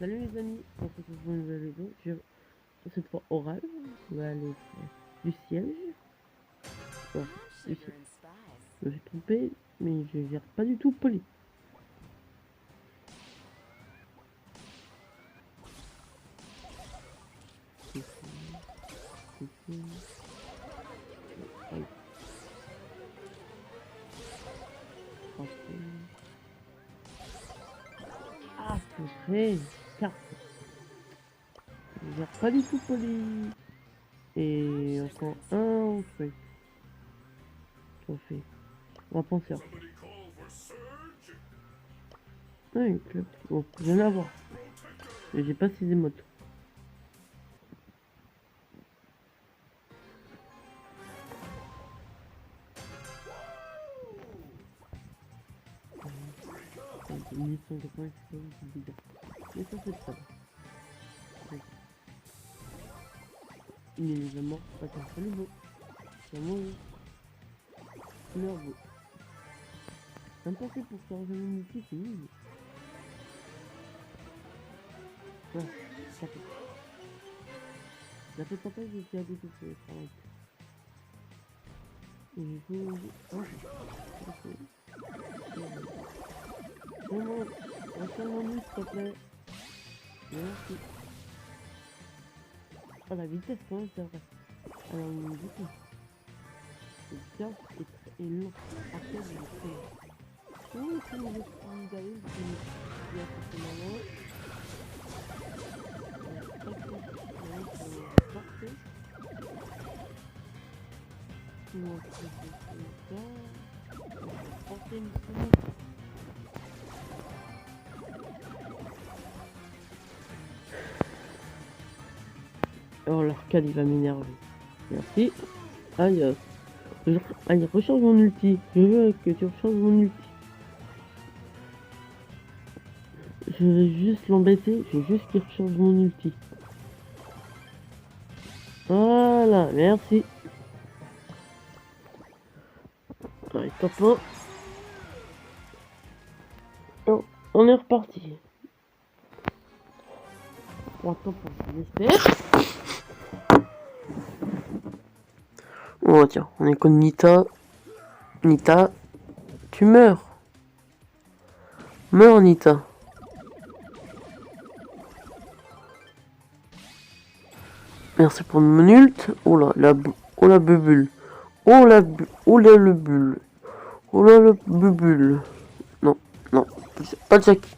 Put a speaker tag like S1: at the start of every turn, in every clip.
S1: Salut les amis, on se retrouve pour une nouvelle vidéo. Cette fois orale, on va aller faire du siège. Ouais, du siège. Je me suis trompé, mais je gère pas du tout poli. Ah, c'est vrai, carte. Je gère pas du tout poli. Et encore un truc. Trophée. On va penser. Ouais, club. Bon, rien à voir. Mais j'ai pas 6 émotes. Mais ça c'est ça. Il est déjà mort. Attends, salut beau. C'est moi. Nerveux. Ça me pensait pour changer mon outil, c'est nul. Ouais, ça fait. La fait papa, j'ai été habitué sur les travail. Et du coup, non, retiens mon nid, s'il te plaît. Merci. Oh, la vitesse, quand même, c'est vrai. Alors, du coup, le surf est long. Après, je vais faire. Oui, c'est mon petit d'aller, je vais faire ce moment. Oh, l'arcade il va m'énerver. Merci. Aïe, allez, recharge mon ulti. Je veux que tu recharges mon ulti. Je vais juste l'embêter. Je veux juste qu'il recharge mon ulti. Voilà, merci. Allez, top 1. Oh, on est reparti. Bon, top 1, j'espère. Oh tiens, on est contre Nita. Nita, tu meurs. Meurs Nita. Merci pour mon ult. Oh là, oh la bubule. Oh la le bulle. Oh là le bubule. Non, non, pas Jackie.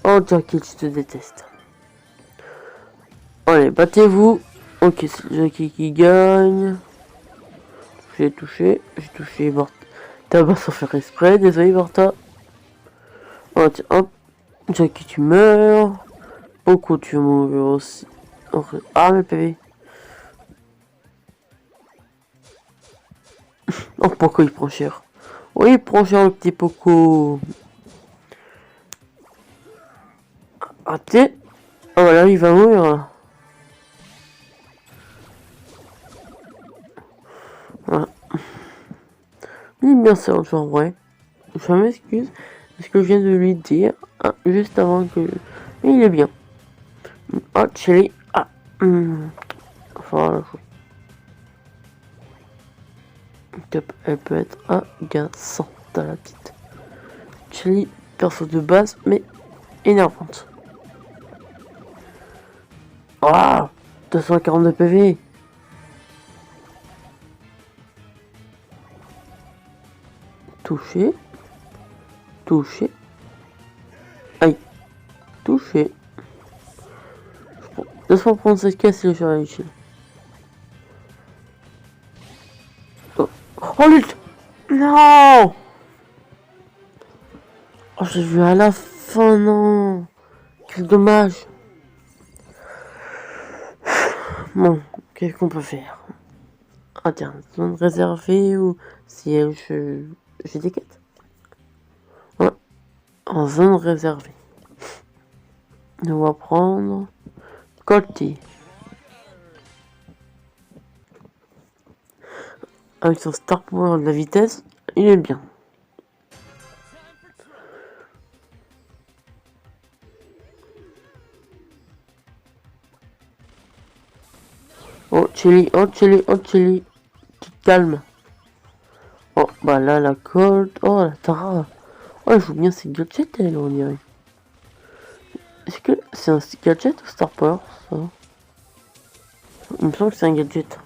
S1: Oh Jackie, je te déteste. Allez, battez-vous. Ok, c'est Jackie qui gagne. J'ai touché Bartha. Tabac sans faire exprès, désolé Bartha. Oh tiens, hop. Jackie, tu meurs. Beaucoup, tu vas mourir aussi. Ah, mais PV. Oh, Poco, il prend cher. Oui, il prend cher le petit Poco. Raté. Oh là, il va mourir là. Voilà. Il est bien ça, en vrai. Je m'excuse parce que je viens de lui dire juste avant que. Mais il est bien. Oh, Chelly. Ah. Voilà. Top, elle peut être agaçante à la petite. Chelly, perso de base, mais énervante. Ah, 242 PV. Touché. Touché. Aïe. Touché. Laisse-moi prendre cette caisse et je vais utile. Oh, oh lutte. Non. Oh, j'ai vu à la fin, non. Quel dommage. Bon, qu'est-ce qu'on peut faire? Ah tiens, zone réservée ou si j'ai des quêtes? Ouais, en zone réservée. On va prendre Colty. Avec son Star Power de la vitesse, il est bien. Oh, Chili, oh, Chili, oh, Chili. Tu te calmes. Oh, bah là, la Colt. Oh, la Tara. Oh, elle joue bien ses gadgets, elle, on dirait. Est-ce que c'est un gadget ou Star Power, ça? Il me semble que c'est un gadget.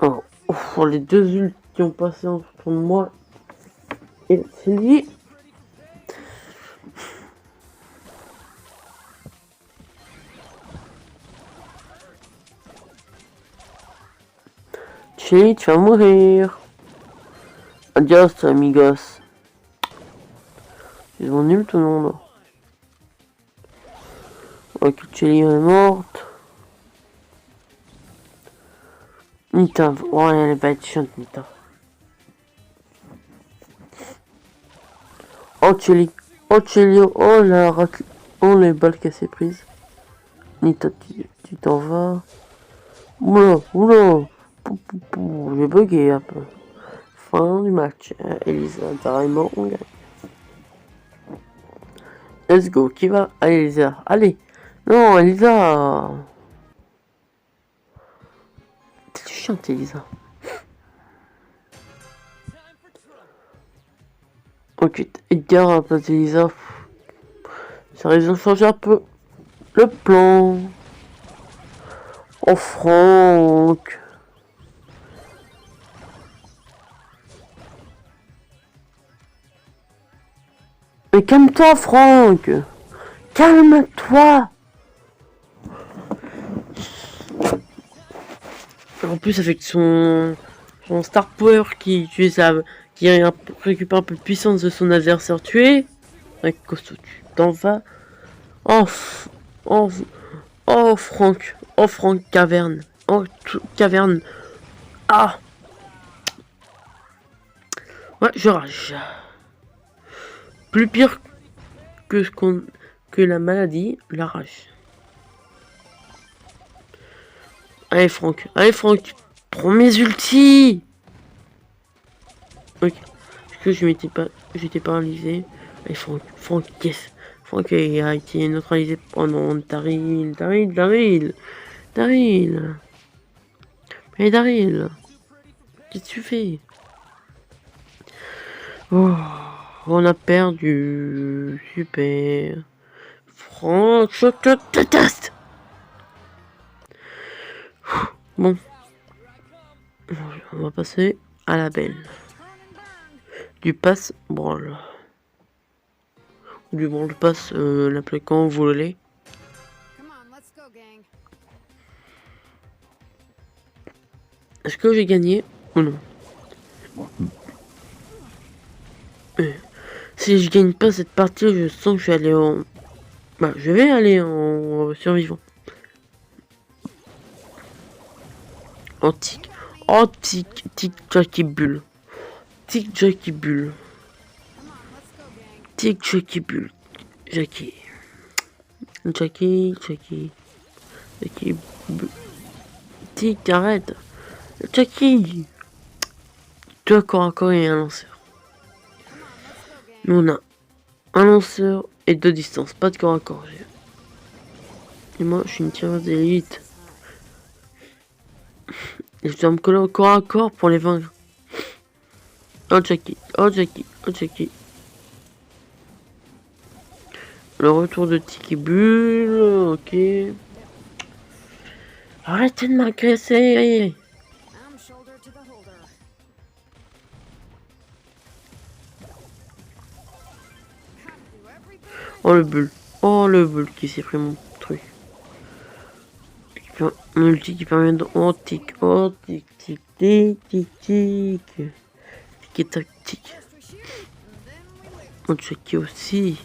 S1: Oh, oh, les deux ults qui ont passé entre moi et Chili. Chili, tu vas mourir. Adios, amigos. Ils ont nul tout le monde. Ok, Chili est morte. Nita, oh, elle va être chiante, Nita. Oh, Chili. Oh, Chili. Oh, oh, les balles qu'elle s'est prises. Nita, tu t'en vas. Oula, oula. J'ai bugué un peu. Fin du match. Elisa, carrément, on gagne. Let's go. Qui va? Allez, Elisa. Allez. Non, Elisa. T'es chiante, Elisa. Ok, Edgar à la place d'Elisa. Ça risque de changer un peu le plan. Oh, Franck. Mais calme-toi, Franck. Calme-toi. En plus, avec son Star Power qui récupère un peu de puissance de son adversaire tué. Avec costaud, tu t'en vas. Oh, oh, oh, Franck. Oh, Franck, caverne. Oh, caverne. Ah. Ouais, je rage. Plus pire que la maladie, la rage. Allez, Franck. Allez, Franck. Prends mes ultis. Ok. Est-ce que j'étais paralysé? Allez, Franck, yes. Franck a été neutralisé. Oh non, Daryl. Mais Daryl. Qu'est-ce que tu fais? Oh, on a perdu. Super. Franck, je te déteste. Bon. On va passer à la belle. Du passe branle. Du branle passe, l'appelez quand vous voulez. Est-ce que j'ai gagné ou non? Si je gagne pas cette partie, je sens que je vais aller en... Bah, je vais aller en survivant. En tic. Oh, tic, Jackie Bull. Tic, Jackie Bull. Tic, Jackie Bull. Jackie. Tic, arrête. Jackie. Deux corps à corps et un lanceur. Nous, on a un lanceur et deux distances. Pas de corps à corps. Et moi, je suis une tireuse d'élite. Et je dois me coller au corps à corps pour les vaincre. Oh, Jackie. Le retour de Tiki Bull. Ok. Arrêtez de m'agresser. Oh le bull qui s'est pris mon truc. Mon ulti qui permet de... Oh tic. Tic et tactique. Oh Jackie aussi.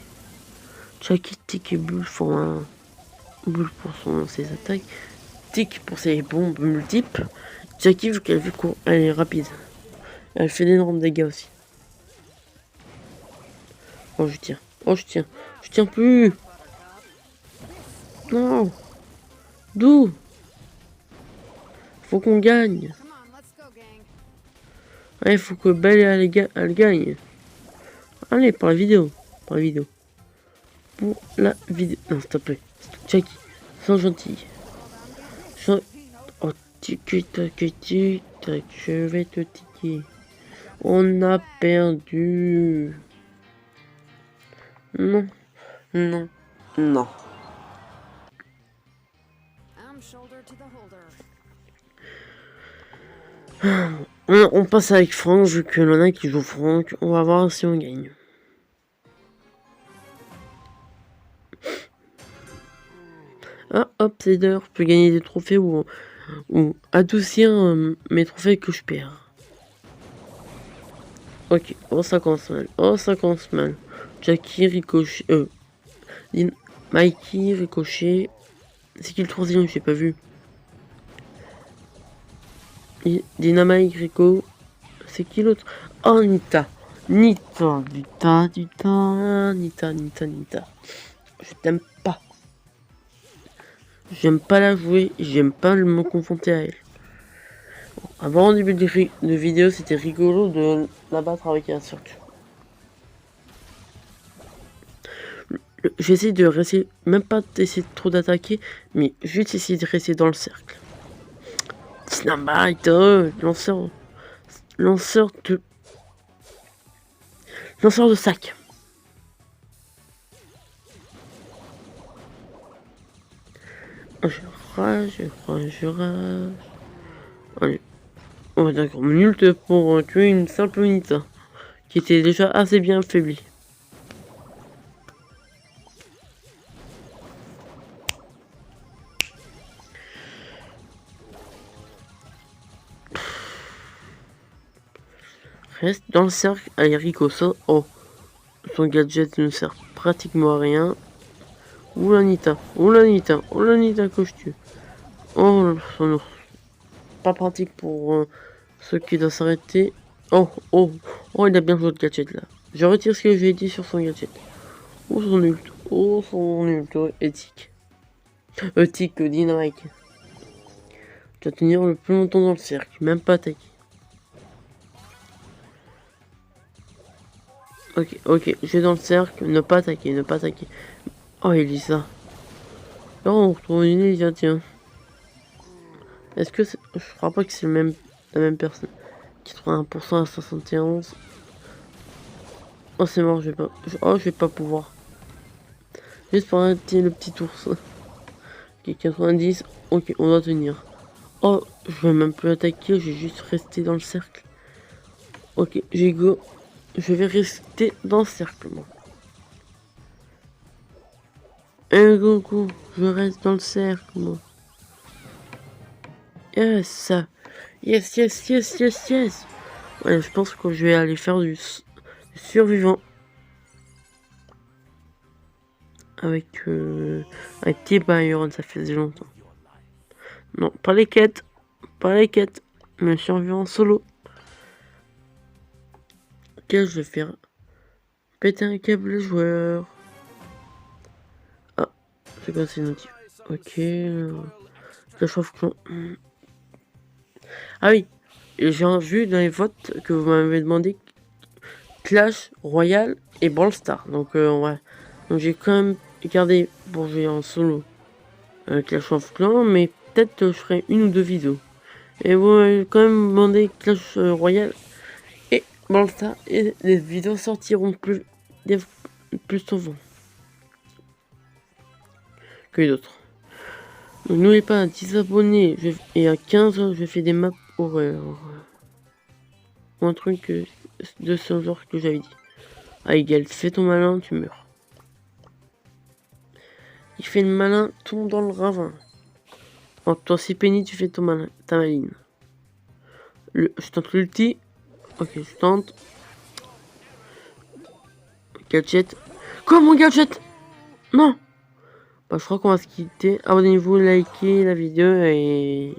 S1: Jackie, tic et bull font un... Bull pour ses attaques. Tic pour ses bombes multiples. Jackie vu qu'elle elle est rapide. Elle fait d'énormes dégâts aussi. Oh je tiens. Je tiens plus. Non. D'où? Faut qu'on gagne. Allez, faut que Belle elle gagne. Allez, pour la vidéo. Pour la vidéo. Non, s'il te plaît. Jackie, sois gentil. Tic-tac, tic-tac, je vais te tiquer. On a perdu. Non, non, non. On passe avec Franck, vu que l'on a qui joue Franck. On va voir si on gagne. Ah, hop, c'est d'heure. Je peux gagner des trophées ou adoucir mes trophées que je perds. Ok, oh ça commence mal. Oh ça commence mal. Jackie, Ricochet. Mikey, Ricochet. C'est qui le troisième? J'ai pas vu. Dynamite, Rico. C'est qui l'autre? Oh, Nita. Nita. Je t'aime pas. J'aime pas la jouer. J'aime pas me confronter à elle. Avant, au début de vidéo, c'était rigolo de la battre avec un cercle. J'essaie de rester, même pas d'essayer trop d'attaquer, mais juste essayer de rester dans le cercle. Dynamite, lanceur de sac. Je rage. Allez. Oh d'accord, nul pour tuer une simple unité qui était déjà assez bien affaiblie. Reste dans le cercle. Allez, Rico, ça. Oh, son gadget ne sert pratiquement à rien. Oula Nita que je tue. Oh, son ours. Pas pratique pour ceux qui doivent s'arrêter. Oh, il a bien joué le gadget là. Je retire ce que j'ai dit sur son gadget. Oh, son ult, éthique. Éthique, dynamique. Tu vas tenir le plus longtemps dans le cercle, même pas attaquer. Ok, je vais dans le cercle, ne pas attaquer. Oh, Elisa. Là, on retrouve une Elisa, tiens. Est-ce que je crois pas que c'est la même personne. 81% à 71. Oh, c'est mort, je vais pas pouvoir. Juste pour arrêter le petit ours. Ok, 90. Ok, on doit tenir. Oh, je vais même plus attaquer, je vais juste rester dans le cercle. Ok, j'ai go. Je vais rester dans le cercle, moi. Go, je reste dans le cercle, moi. Yes. Ouais, je pense que je vais aller faire du survivant. Avec T-Byron, ça faisait longtemps. Non, pas les quêtes. Mais survivant solo. Ok, je vais faire péter un câble le joueur. Ah, c'est quoi ces notifs? Ok. Clash of Clans. Ah oui, j'ai vu dans les votes que vous m'avez demandé Clash Royale et Brawl Stars. Donc, ouais. Donc, j'ai quand même gardé pour jouer en solo Clash of Clans, mais peut-être je ferai une ou deux vidéos. Et vous m'avez quand même demandé Clash Royale et Brawl Stars, et les vidéos sortiront plus souvent que les autres. Donc, n'oubliez pas à 10 abonnés et à 15, je fais des maps horreur. Ou un truc de ce genre que j'avais dit. Ah, égal, fais ton malin, tu meurs. Il fait le malin, tombe dans le ravin. Oh, toi, c'est Penny, tu fais ton malin, ta maline. Je tente l'ulti. Ok, je tente. Gadget. Quoi, mon gadget? Non! Bah, je crois qu'on va se quitter. Abonnez-vous, likez la vidéo et